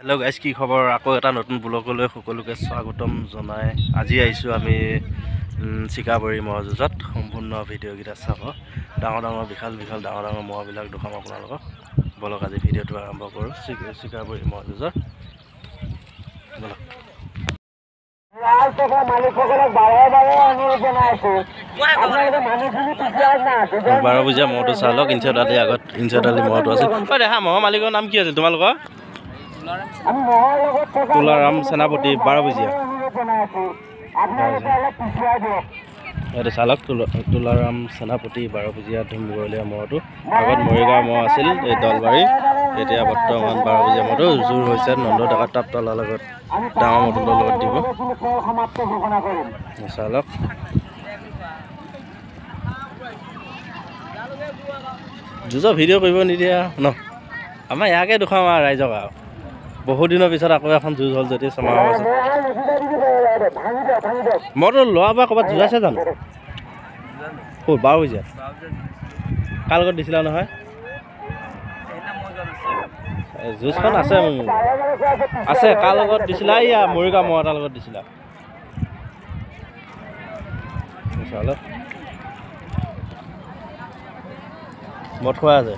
Hello' guys, কি খবৰ? আকৌ এটা নতুন ব্লগলৈ সকলোকে স্বাগতম জনাই আজি আহিছোঁ আমি চিকাবৰী ম'হ যুঁজত। সম্পূৰ্ণ ভিডিঅ'কেইটা চাব। ডাঙৰ বিশাল ডাঙৰ ম'হবিলাক দেখাম আপোনালোকক। বলক আজি ভিডিঅ'টো আৰম্ভ কৰোঁ চিকাবৰী ম'হ যুঁজৰ। বলক। বাৰ বজীয়া ম'হটো চাই লওক। ইঞ্চদালি আগত ইঞ্চদালি ম'হটো আছিল। দেখা ম'হৰ মালিকৰ নাম কি আছিল তোমালোকৰ? তুলাৰাম সেনাপতি 12 বজীয়া। এইটো চালক তুলাৰাম সেনাপতি 12 বজীয়া ধুমগলীয়া ম'হটো। আগত মৰিগাঁও ম'হ আছিল এই দলবাৰী। এতিয়া বৰ্তমান 12 বজীয়া ম'হটো জোৰ হৈছে নন্দ ডেকা তাপতলাৰ লগত ডাঙৰ ম'হটোৰ লগত দিব। চালক যুঁজৰ ভিডিঅ' কৰিব নিদিয়া ন? আমাৰ ইয়াকে দেখুৱাম আৰু ৰাইজক। আৰু বহুত দিনৰ পিছত আকৌ এখন যুঁজ হ'ল যদি ছমাহ আছে। মইতো লোৱাৰ পৰা ক'ৰবাত যুঁজাইছে জানো? 12 বজীয়া কাৰ লগত দিছিলা নহয়? যুঁজখন আছে আছে কাৰ লগত দিছিলা? ইয়া মৰিগাঁও ম'হ এটাৰ লগত দিছিলা। মদ খোৱা আছে।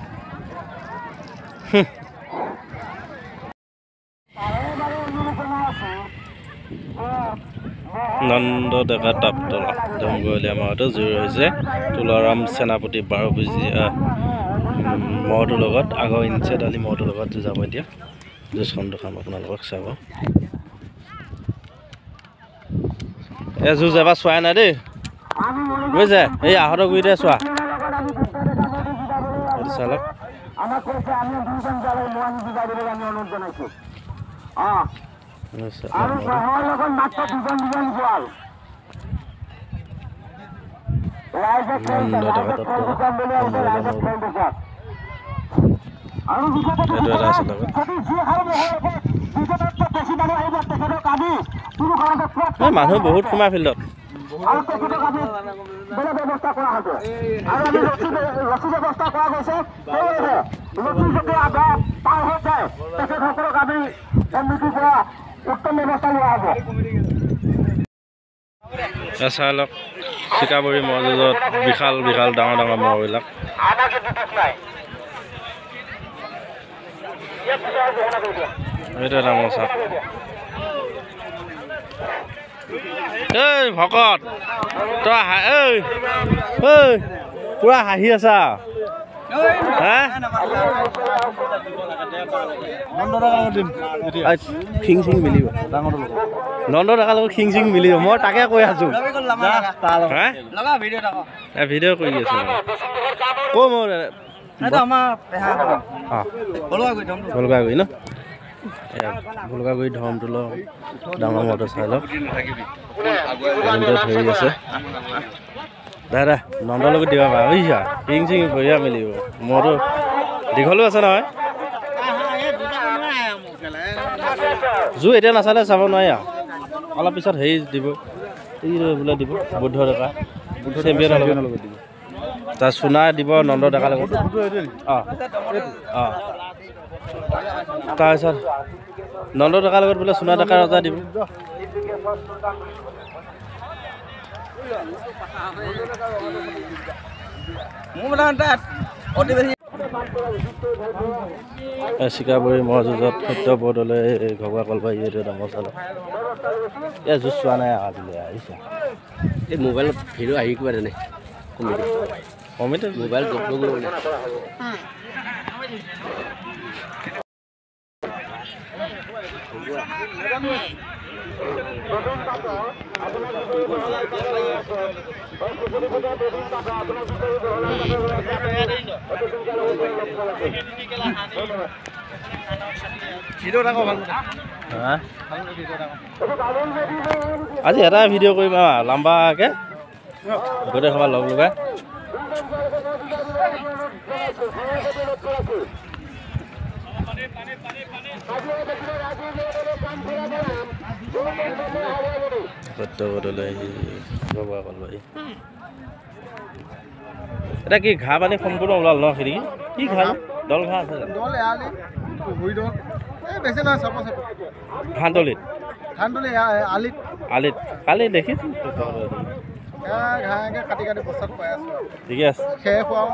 নন্দ ডেকা তাপতলা ধুমগলীয়া ম'হটো জোৰ হৈছে তুলাৰাম সেনাপতি 12 বজীয়া ম'হটোৰ লগত। আগৰ ইঞ্চদালি ম'হটোৰ লগত যুঁজাব। এতিয়া যুঁজখন দেখাম আপোনালোকক, চাব। এই যুঁজ এবাৰ চোৱাই নাই দেই, বুজিছে? এই আহত গুৰিতে চোৱা। চালক মানুহ বহুত সোমাই ফিল্ডত। চালক চিকাবৰী ম'হ যুঁজত বিশাল ডাঙৰ ম'হবিলাক। এইটো এটা ম'হ চাওক। এই ভকত তই পুৰা হাঁহি আছা হা? খিং চিং মিলিব নন্দ ডেকাৰ লগত খিং চিং মিলিব। মই তাকে কৈ আছো। ভিডিঅ' কৰি আছো। ক' মোৰ ভলগাগুৰি ন? ভলগাগুৰি ধৰ্মটোলৰ ডাঙৰ ম'হটো চাই লওক। ধৰি আছে দাদা নন্দৰ লগত দিবা পাৰা বুজিছা? খিং চিং ভৰিয়া মিলিব। ম'হটো দীঘলো আছে নহয়। জোৰ এতিয়া নাচালে চাব নোৱাৰি আৰু। অলপ পিছত হেৰি দিব, বোলে দিব বুদ্ধ ডেকা চেম্পিয়নৰ লগত দিব। তাৰ চুনা দিব নন্দ ডেকাৰ লগত। তাৰপিছত নন্দ ডেকাৰ লগত বোলে চুনা ডেকা ৰজা দিব। চিকাবৰী ম'হ যুঁজত সত্য বৰদলৈ ঘৰুৱা কলবাৰী। এইটো এটা ম'হ চালক। এই যুঁজ চোৱা নাই আজিলৈ আহিছা। এই মোবাইলত ভিডিঅ' আহি কিবা নাই কমিটি মোবাইল আজি এটাই ভিডিঅ' কৰিম আৰু লাম্বাকে গোটেই সভা লগ লগাই। সত্য বদলৈ ঘৰুৱা কলবাৰী। এটা কি ঘাঁহ পানী সম্পূৰ্ণ ওলাল ন? খেতি কি ঘাঁহ? দল ঘাঁহ আছে জানো? বেছি নহয় 6 বছৰ ধানতলিত ধানতলি আলিত আলিত কালি দেখিছোঁ ঘাঁহকৈ কাটি কাটি বস্তাত খুৱাই আছোঁ ঠিকে আছে খেৰ খুৱাওঁ